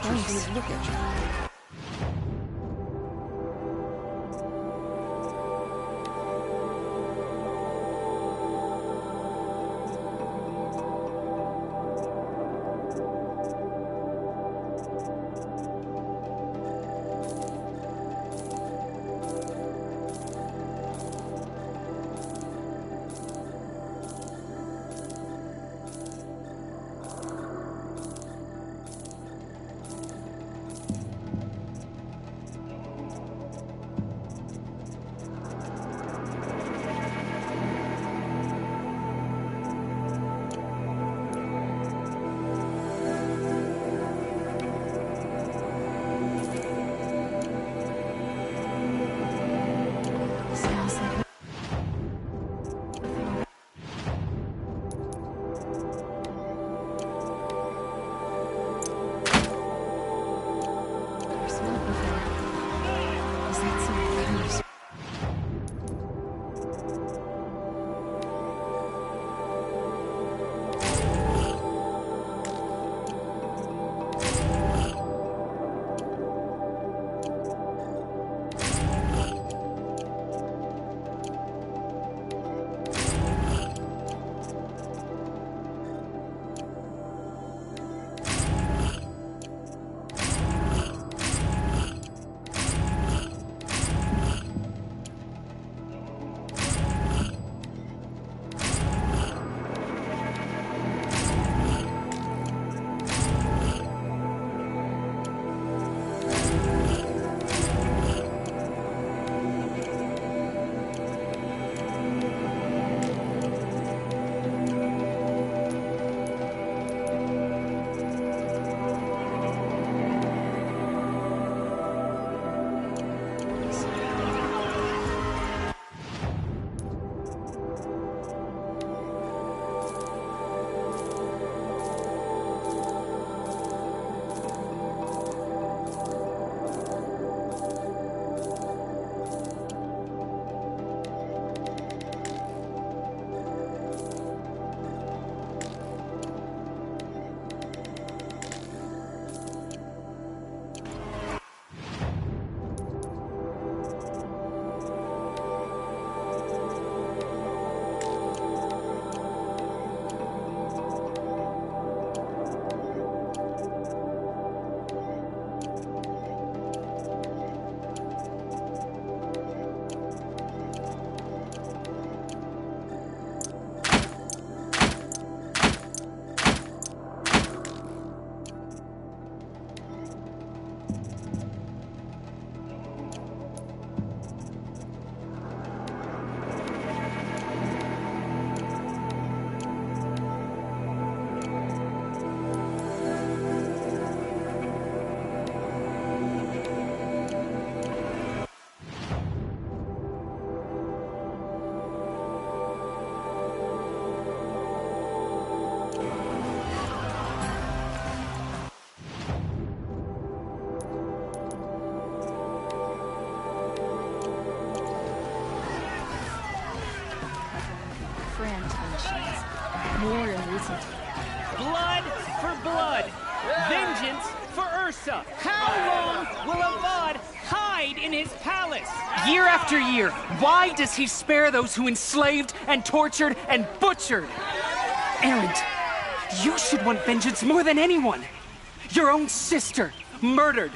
Thanks. Look at you. More in recent. Blood for blood. Vengeance for Ursa. How long will Avad hide in his palace? Year after year, why does he spare those who enslaved and tortured and butchered? Erend, you should want vengeance more than anyone. Your own sister, murdered.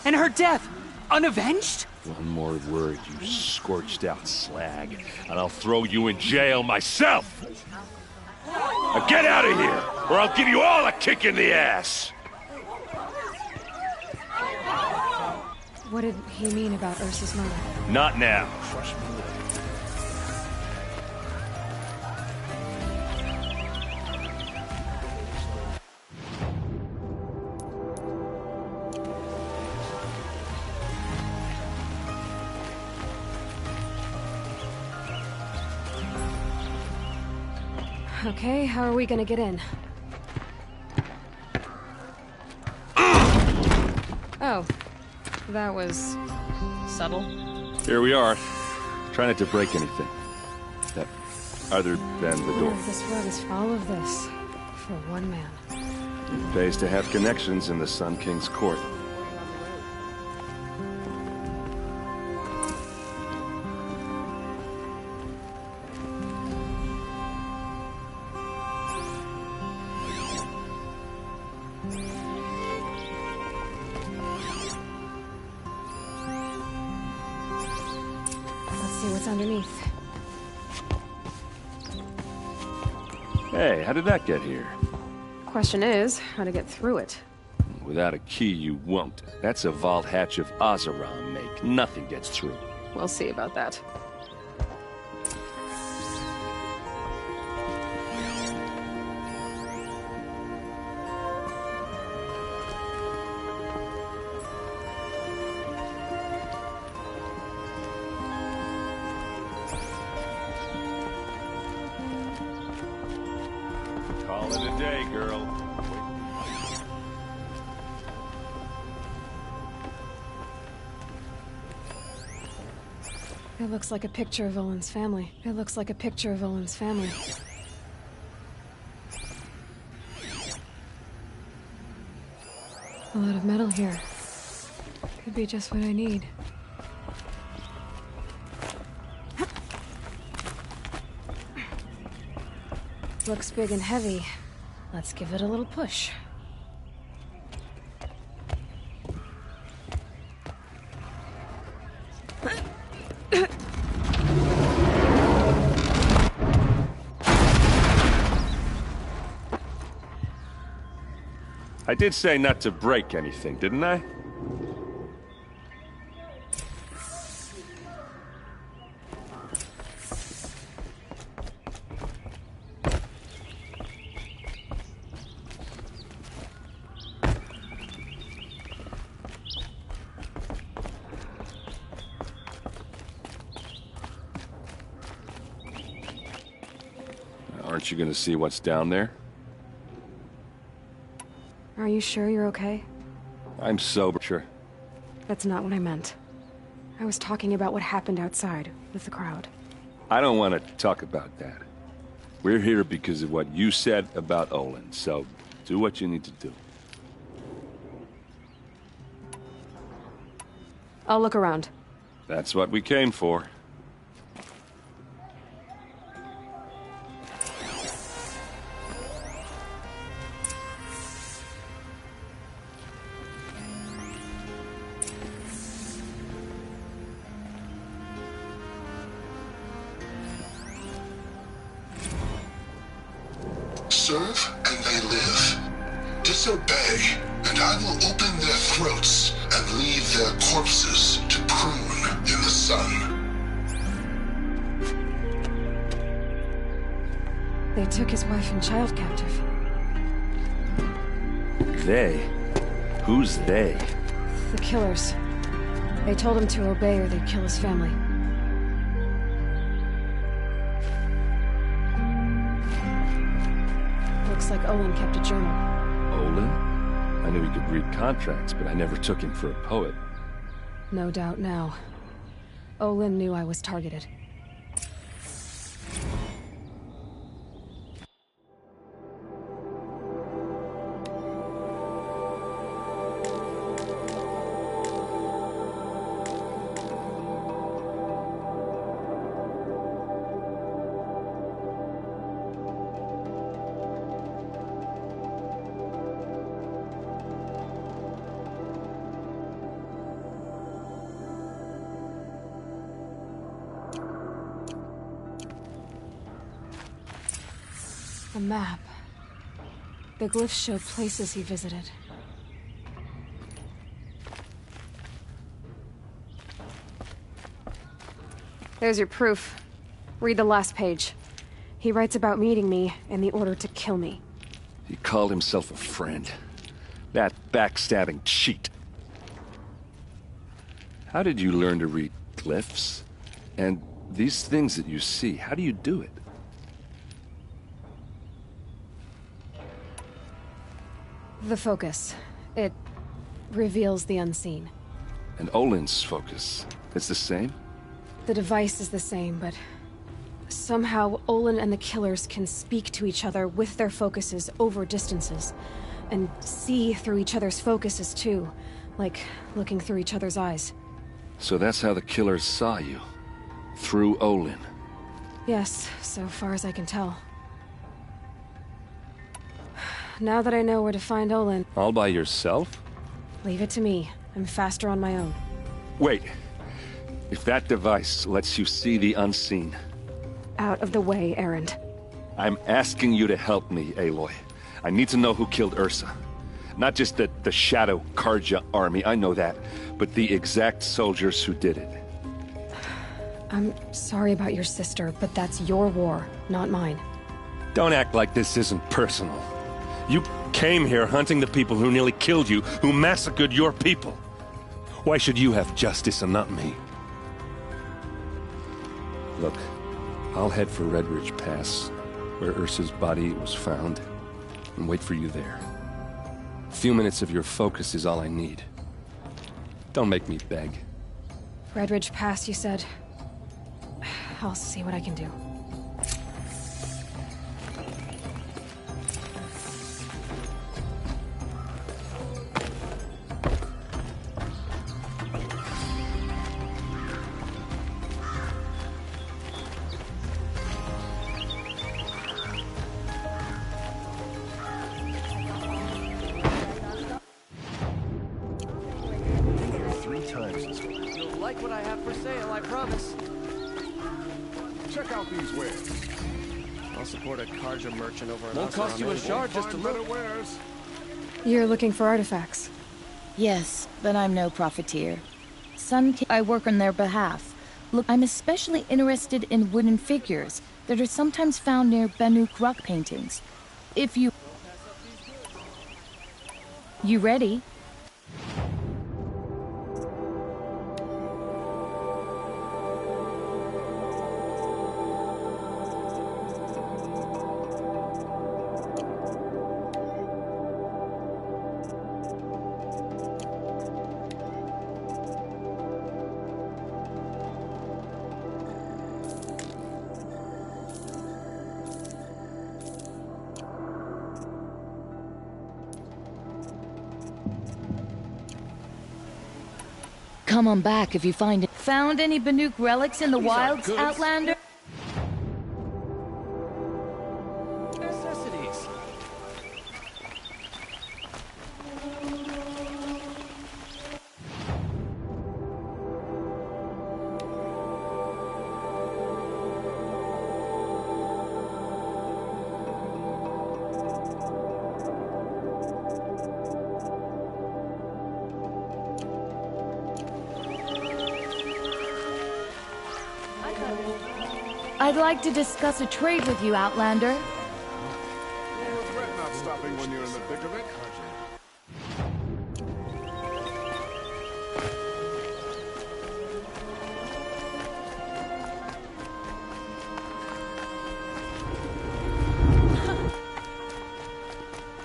And her death, unavenged? One more word, you scorched out slag, and I'll throw you in jail myself! Now get out of here, or I'll give you all a kick in the ass! What did he mean about Ursa's murder? Not now. Okay, how are we gonna get in? Oh, that was subtle. Here we are. Try not to break anything. Other than the door. This rug is all of this for one man. It pays to have connections in the Sun King's court. Let's see what's underneath. Hey, how did that get here? Question is, how to get through it. Without a key, you won't. That's a vault hatch of Ozeron make. Nothing gets through. We'll see about that. Call it a day, girl. It looks like a picture of Olin's family. It looks like a picture of Olin's family. A lot of metal here. Could be just what I need. Looks big and heavy. Let's give it a little push. I did say not to break anything, didn't I? Aren't you gonna see what's down there? Are you sure you're okay? I'm sober, sure. That's not what I meant. I was talking about what happened outside, with the crowd. I don't want to talk about that. We're here because of what you said about Olin, so do what you need to do. I'll look around. That's what we came for. Serve and they live. Disobey, and I will open their throats and leave their corpses to prune in the sun. They took his wife and child captive. They? Who's they? The killers. They told him to obey or they'd kill his family. Looks like Olin kept a journal. Olin? I knew he could read contracts, but I never took him for a poet. No doubt now. Olin knew I was targeted. A map. The glyphs show places he visited. There's your proof. Read the last page. He writes about meeting me and the order to kill me. He called himself a friend. That backstabbing cheat. How did you learn to read glyphs? And these things that you see, how do you do it? The focus. It reveals the unseen. And Olin's focus, it's the same? The device is the same, but somehow Olin and the killers can speak to each other with their focuses over distances. And see through each other's focuses, too. Like, looking through each other's eyes. So that's how the killers saw you? Through Olin? Yes, so far as I can tell. Now that I know where to find Olin... All by yourself? Leave it to me. I'm faster on my own. Wait. If that device lets you see the unseen... Out of the way, Erend. I'm asking you to help me, Aloy. I need to know who killed Ursa. Not just the Shadow Karja army, I know that, but the exact soldiers who did it. I'm sorry about your sister, but that's your war, not mine. Don't act like this isn't personal. You came here hunting the people who nearly killed you, who massacred your people. Why should you have justice and not me? Look, I'll head for Red Ridge Pass, where Ursa's body was found, and wait for you there. A few minutes of your focus is all I need. Don't make me beg. Red Ridge Pass, you said? I'll see what I can do. You'll like what I have for sale, I promise. Check out these wares. I'll support a Karja merchant over an Won't cost you a shard just to look. Wares. You're looking for artifacts. Yes, but I'm no profiteer. I work on their behalf. Look, I'm especially interested in wooden figures that are sometimes found near Banuk rock paintings. If you... You ready? Come on back if you find it. Found any Banuk relics in the wilds, Outlander? Necessities. I'd like to discuss a trade with you, Outlander. You regret not stopping when you're in the thick of it.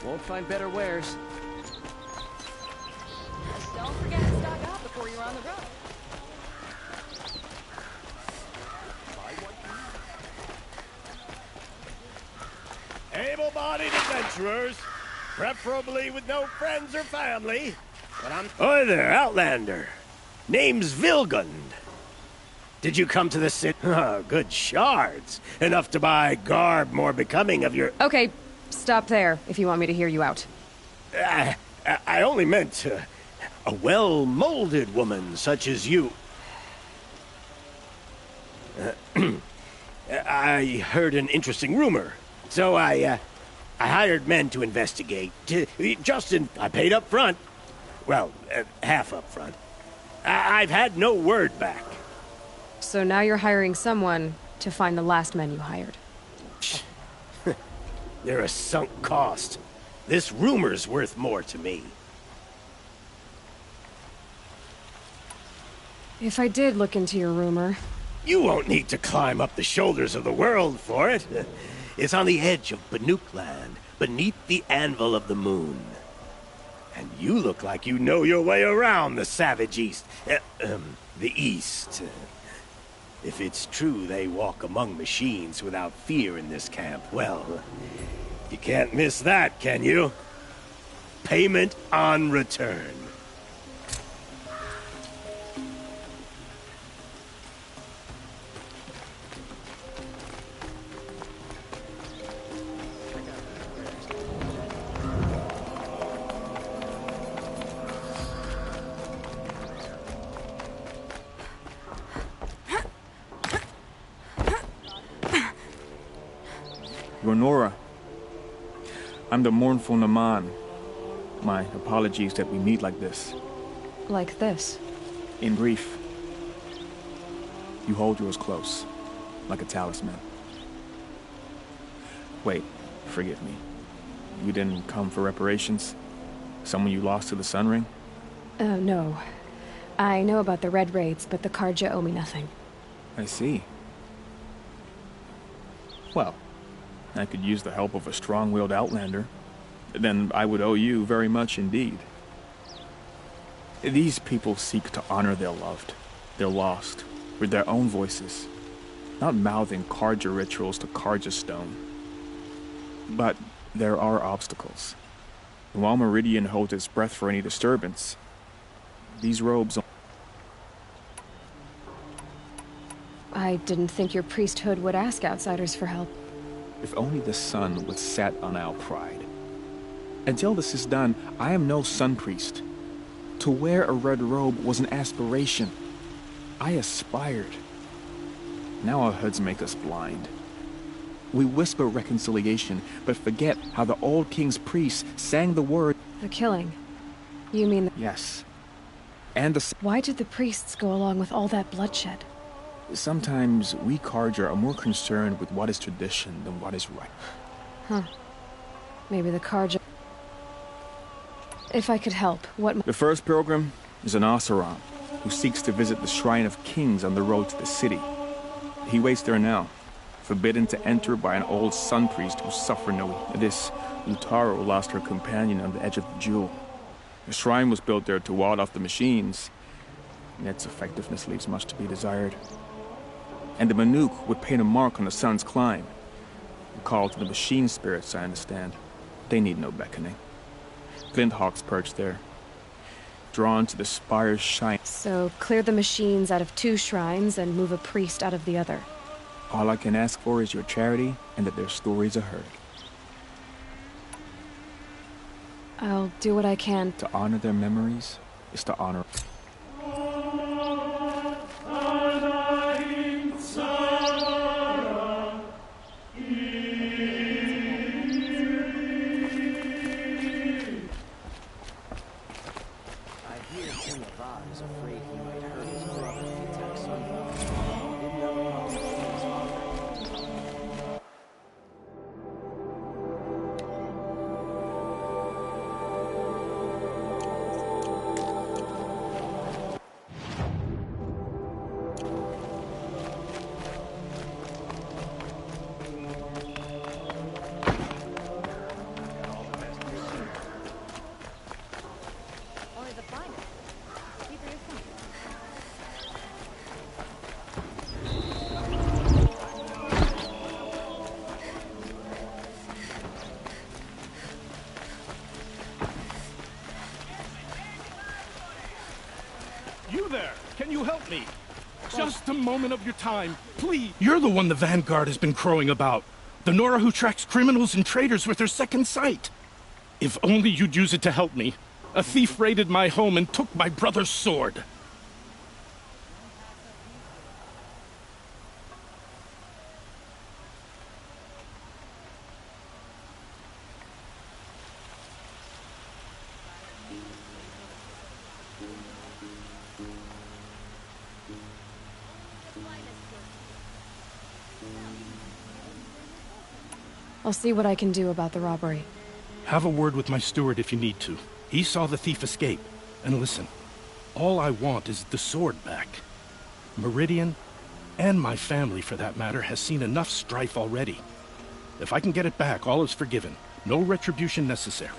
Won't find better wares. Don't forget to stock up before you're on the road. Able-bodied adventurers, preferably with no friends or family. But Oi there, Outlander. Name's Vilgund. Did you come to the city? Oh, good shards. Enough to buy garb more becoming of your... Okay, stop there, if you want me to hear you out. I only meant a well-molded woman such as you. I heard an interesting rumor. So I hired men to investigate. I paid up front. Well, half up front. I've had no word back. So now you're hiring someone to find the last men you hired. They're a sunk cost. This rumor's worth more to me. If I did look into your rumor... You won't need to climb up the shoulders of the world for it. It's on the edge of Banuk land, beneath the anvil of the moon. And you look like you know your way around the savage east. The east. If it's true they walk among machines without fear in this camp, well, you can't miss that, can you? Payment on return. Nora, I'm the mournful Naman. My apologies that we meet like this. Like this? In brief, you hold yours close, like a talisman. Wait, forgive me. You didn't come for reparations? Someone you lost to the Sun Ring? No. I know about the Red Raids, but the Karja owe me nothing. I see. Well, I could use the help of a strong-willed outlander. Then I would owe you very much indeed. These people seek to honor their loved, their lost, with their own voices, not mouthing Karja rituals to Karja stone. But there are obstacles. While Meridian holds its breath for any disturbance, these robes... I didn't think your priesthood would ask outsiders for help. If only the sun would set on our pride. Until this is done, I am no sun priest. To wear a red robe was an aspiration. I aspired. Now our hoods make us blind. We whisper reconciliation, but forget how the old king's priests sang the word... The killing? You mean... Yes. And the... Why did the priests go along with all that bloodshed? Sometimes we Karja are more concerned with what is tradition than what is right. Huh. Maybe the Karja... If I could help, what... The first pilgrim is an Oseram, who seeks to visit the Shrine of Kings on the road to the city. He waits there now, forbidden to enter by an old sun priest who suffered no... This Utaro lost her companion on the edge of the jewel. The shrine was built there to ward off the machines, and its effectiveness leaves much to be desired. And the Manuk would paint a mark on the sun's climb. A call to the machine spirits, I understand. They need no beckoning. Flinthawks perch there, drawn to the spire's shine. So clear the machines out of 2 shrines and move a priest out of the other. All I can ask for is your charity and that their stories are heard. I'll do what I can. To honor their memories is to honor... You there! Can you help me? Just a moment of your time, please. You're the one the Vanguard has been crowing about. The Nora who tracks criminals and traitors with her second sight. If only you'd use it to help me. A thief raided my home and took my brother's sword. I'll see what I can do about the robbery. Have a word with my steward if you need to. He saw the thief escape. And listen, all I want is the sword back. Meridian, and my family for that matter, has seen enough strife already. If I can get it back, all is forgiven. No retribution necessary.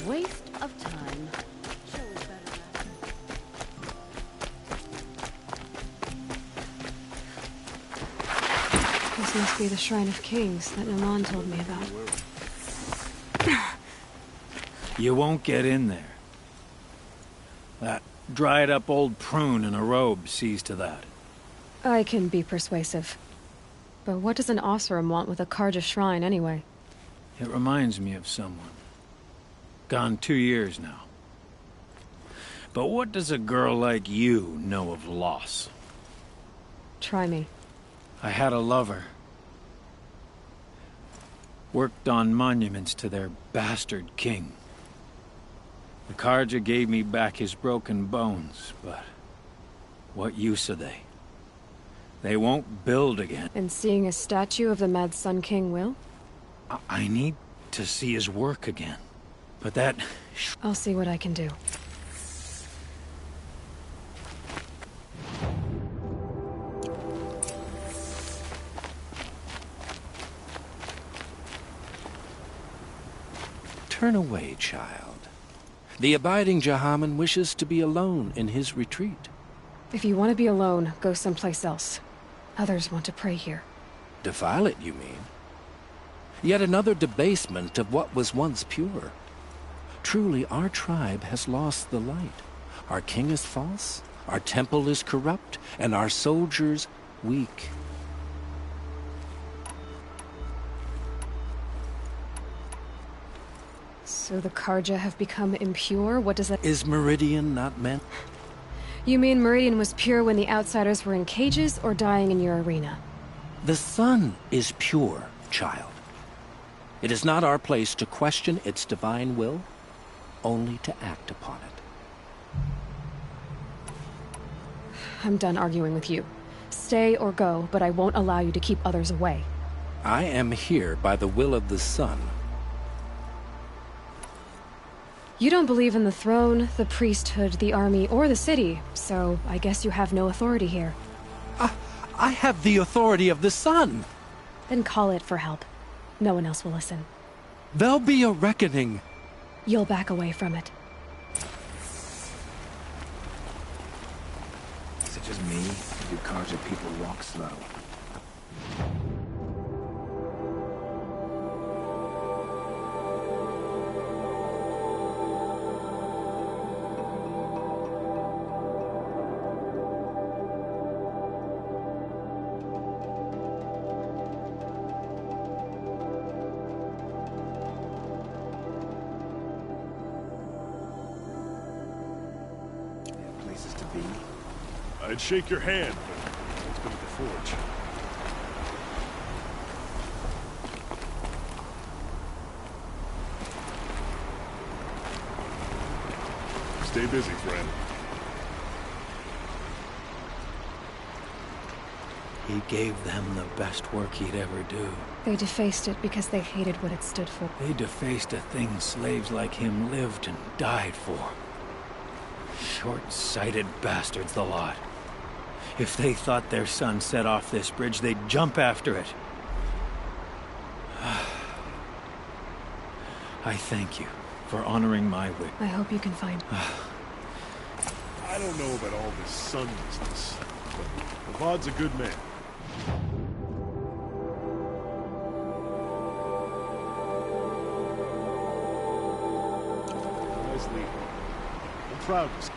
waste of time. This must be the Shrine of Kings that Naman told me about. You won't get in there. That dried-up old prune in a robe sees to that. I can be persuasive. But what does an Oseram want with a Karja shrine, anyway? It reminds me of someone. Gone 2 years now. But what does a girl like you know of loss? Try me. I had a lover. Worked on monuments to their bastard king. The Karja gave me back his broken bones, but what use are they? They won't build again. And seeing a statue of the Mad Sun King will? I need to see his work again. But that... I'll see what I can do. Turn away, child. The abiding Jahaman wishes to be alone in his retreat. If you want to be alone, go someplace else. Others want to pray here. Defile it, you mean? Yet another debasement of what was once pure. Truly, our tribe has lost the light. Our king is false, our temple is corrupt, and our soldiers weak. So the Karja have become impure? What does that... Is Meridian not meant? You mean Meridian was pure when the outsiders were in cages or dying in your arena? The sun is pure, child. It is not our place to question its divine will, only to act upon it. I'm done arguing with you. Stay or go, but I won't allow you to keep others away. I am here by the will of the sun. You don't believe in the throne, the priesthood, the army, or the city, so I guess you have no authority here. I have the authority of the sun. Then call it for help. No one else will listen. There'll be a reckoning. You'll back away from it. Is it just me? Or do Karja people walk slow? I'd shake your hand, but let's go to the forge. Stay busy, friend. He gave them the best work he'd ever do. They defaced it because they hated what it stood for. They defaced a thing slaves like him lived and died for. Short-sighted bastards, the lot. If they thought their son set off this bridge, they'd jump after it. I thank you for honoring my wish. I hope you can find... I don't know about all this sun business, but Avad's a good man. Nice lead. I'm proud of you.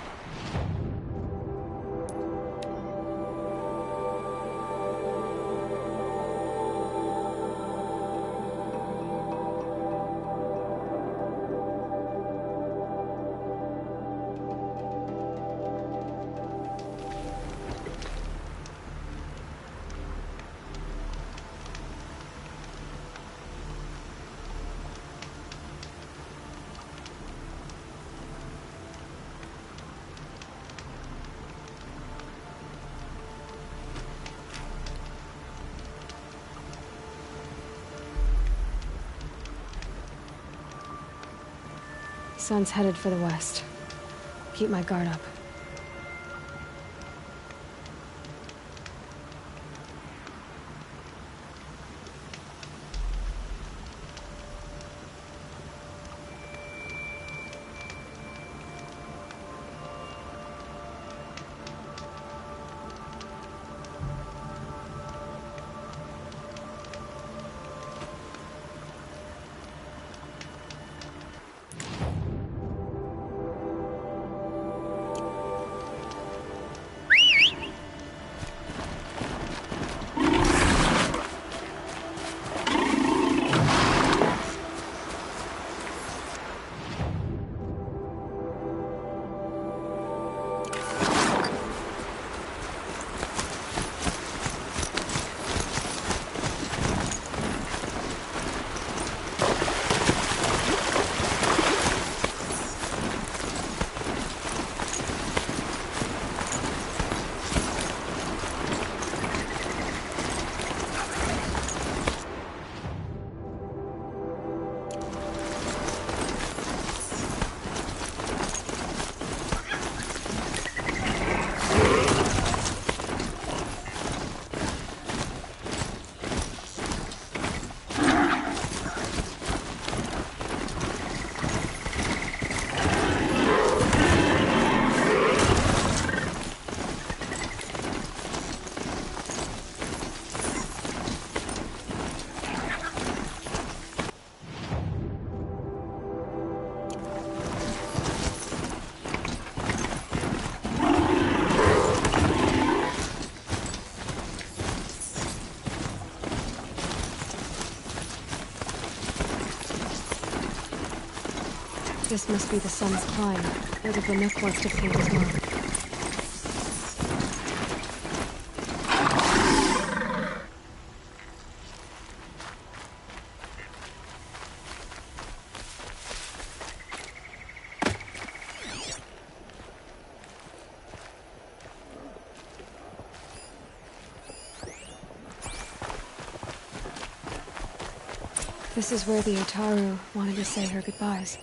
Sun's headed for the west. Keep my guard up. This must be the sun's climb, where the Banuk wants to paint his mark. This is where the Otaru wanted to say her goodbyes.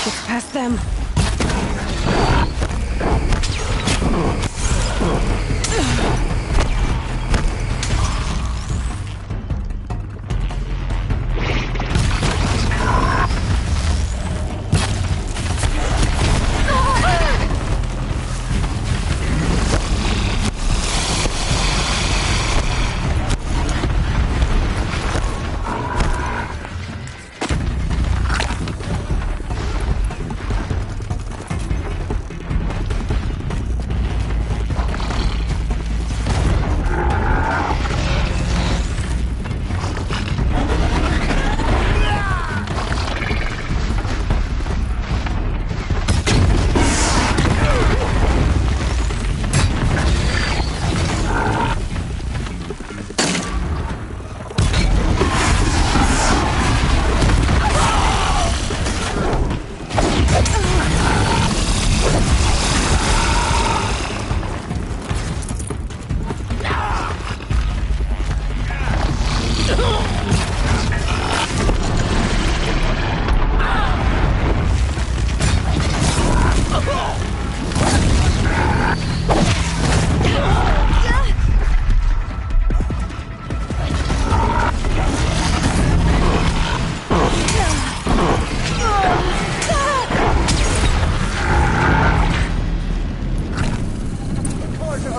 Gets past them.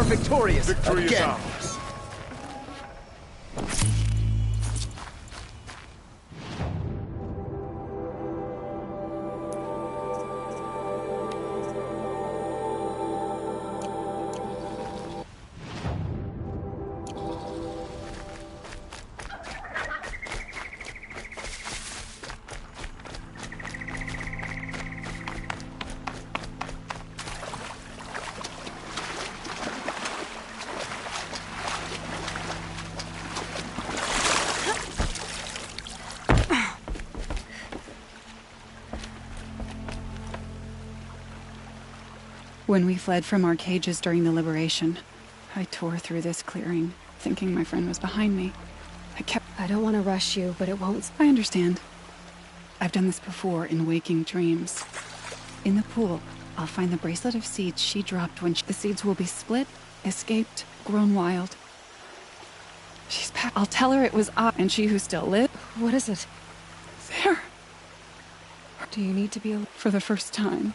Victorious Victory is again. ours. When we fled from our cages during the liberation, I tore through this clearing, thinking my friend was behind me. I don't want to rush you, but it won't. I understand. I've done this before in waking dreams. In the pool, I'll find the bracelet of seeds she dropped when the seeds will be split, escaped, grown wild. She's back. I'll tell her it was I, and she who still lived. What is it? There. Do you need to be for the first time?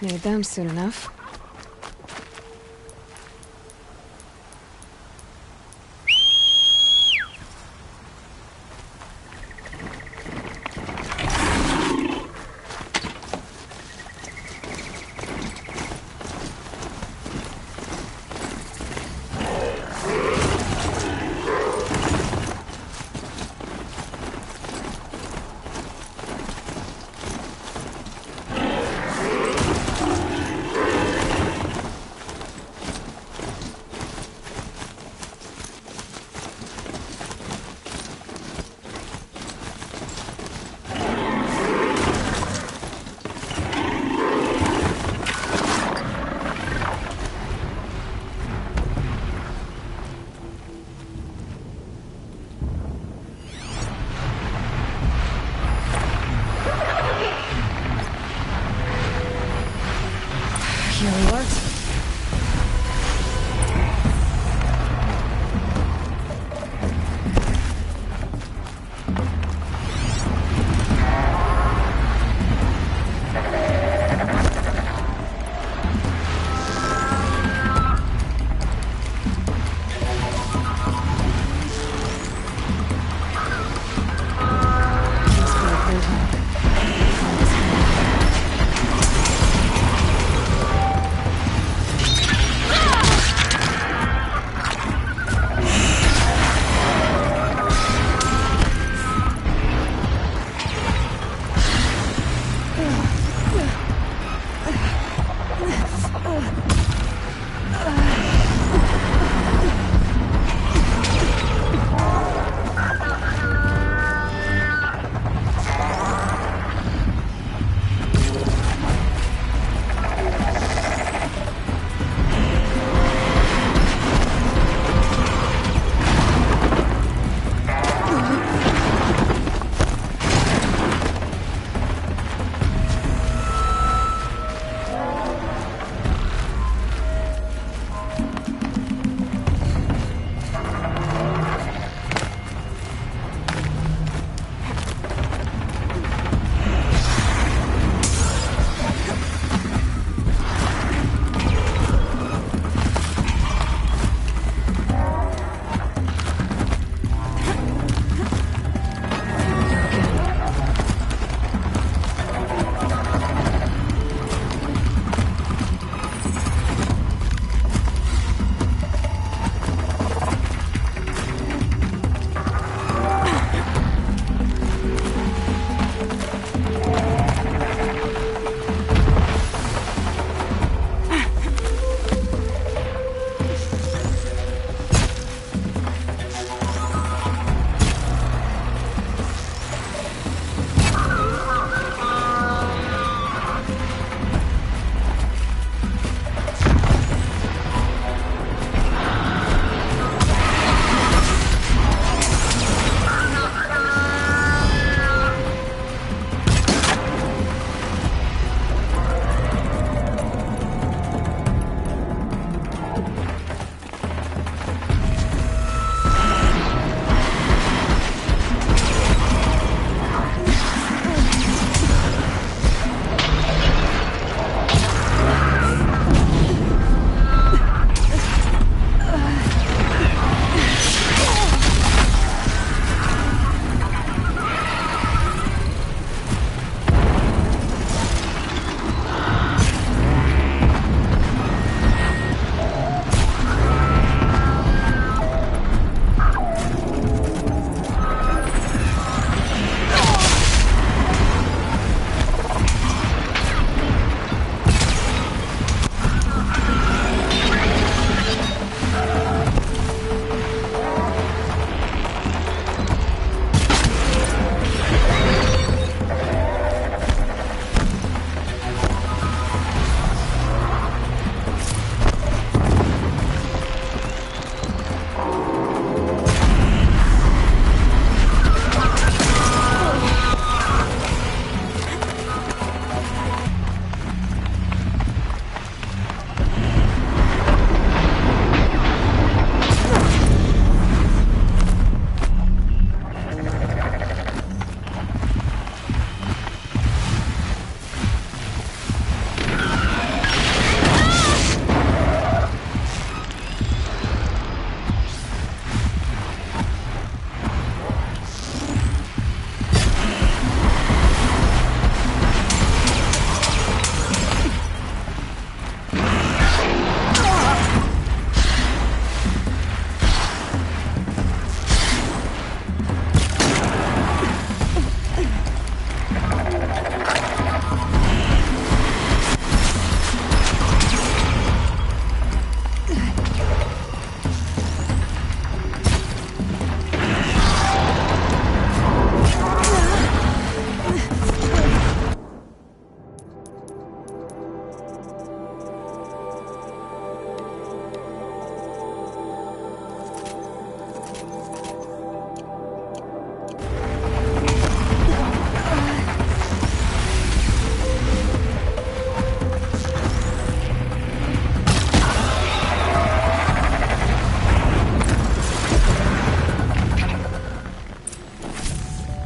Need them soon enough.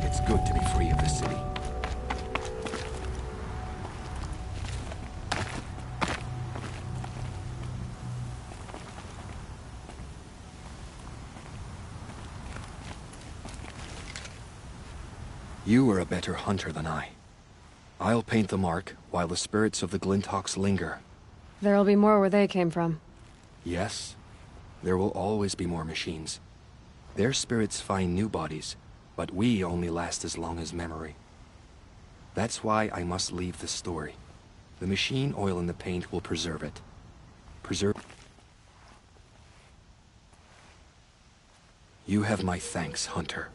It's good to be free of the city. You are a better hunter than I. I'll paint the mark while the spirits of the Glinthawks linger. There'll be more where they came from. Yes, there will always be more machines. Their spirits find new bodies, but we only last as long as memory. That's why I must leave the story. The machine oil in the paint will preserve it. You have my thanks, Hunter.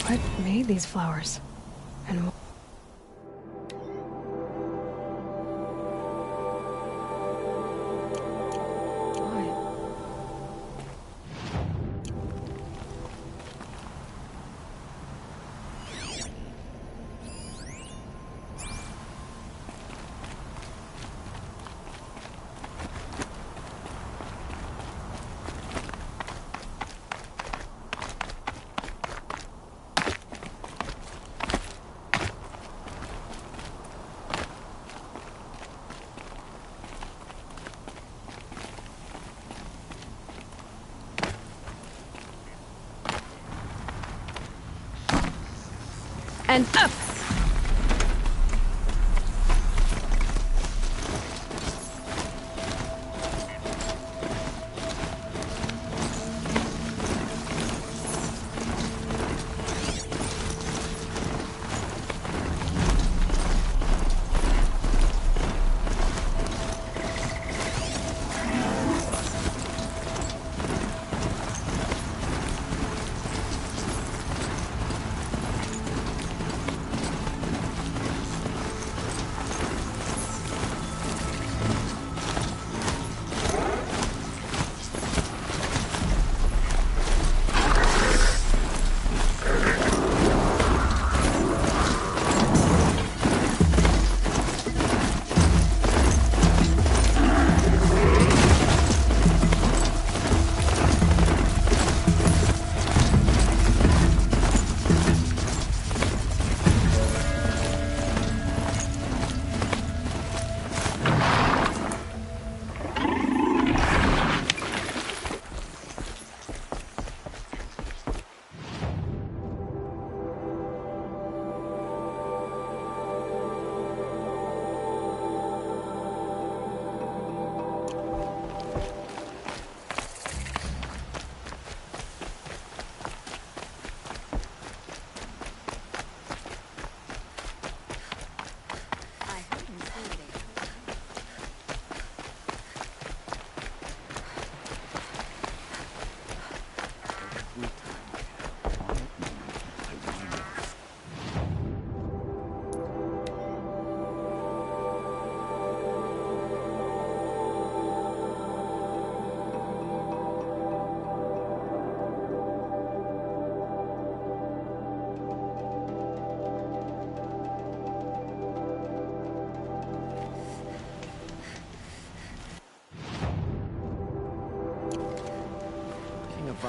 What made these flowers? And up!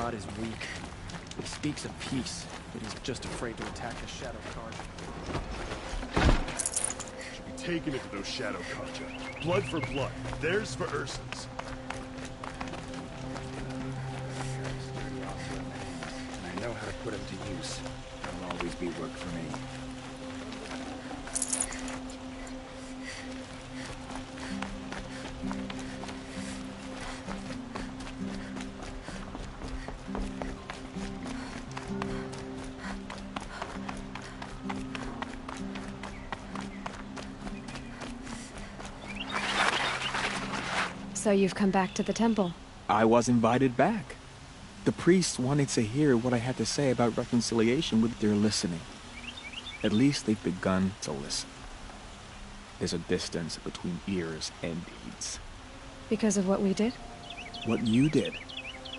god is weak. He speaks of peace, but he's just afraid to attack the Shadow Carja. Should be taken into those Shadow Carja. Blood for blood. Theirs for Ursa's. I know how to put him to use. There'll always be work for me. So you've come back to the temple? I was invited back. The priests wanted to hear what I had to say about reconciliation with their listening. At least they've begun to listen. There's a distance between ears and deeds. Because of what we did? What you did.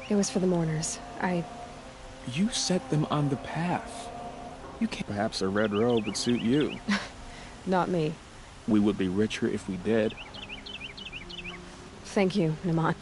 It was for the mourners. You set them on the path. You can't. Perhaps a red robe would suit you. Not me. We would be richer if we did. Thank you, Naman.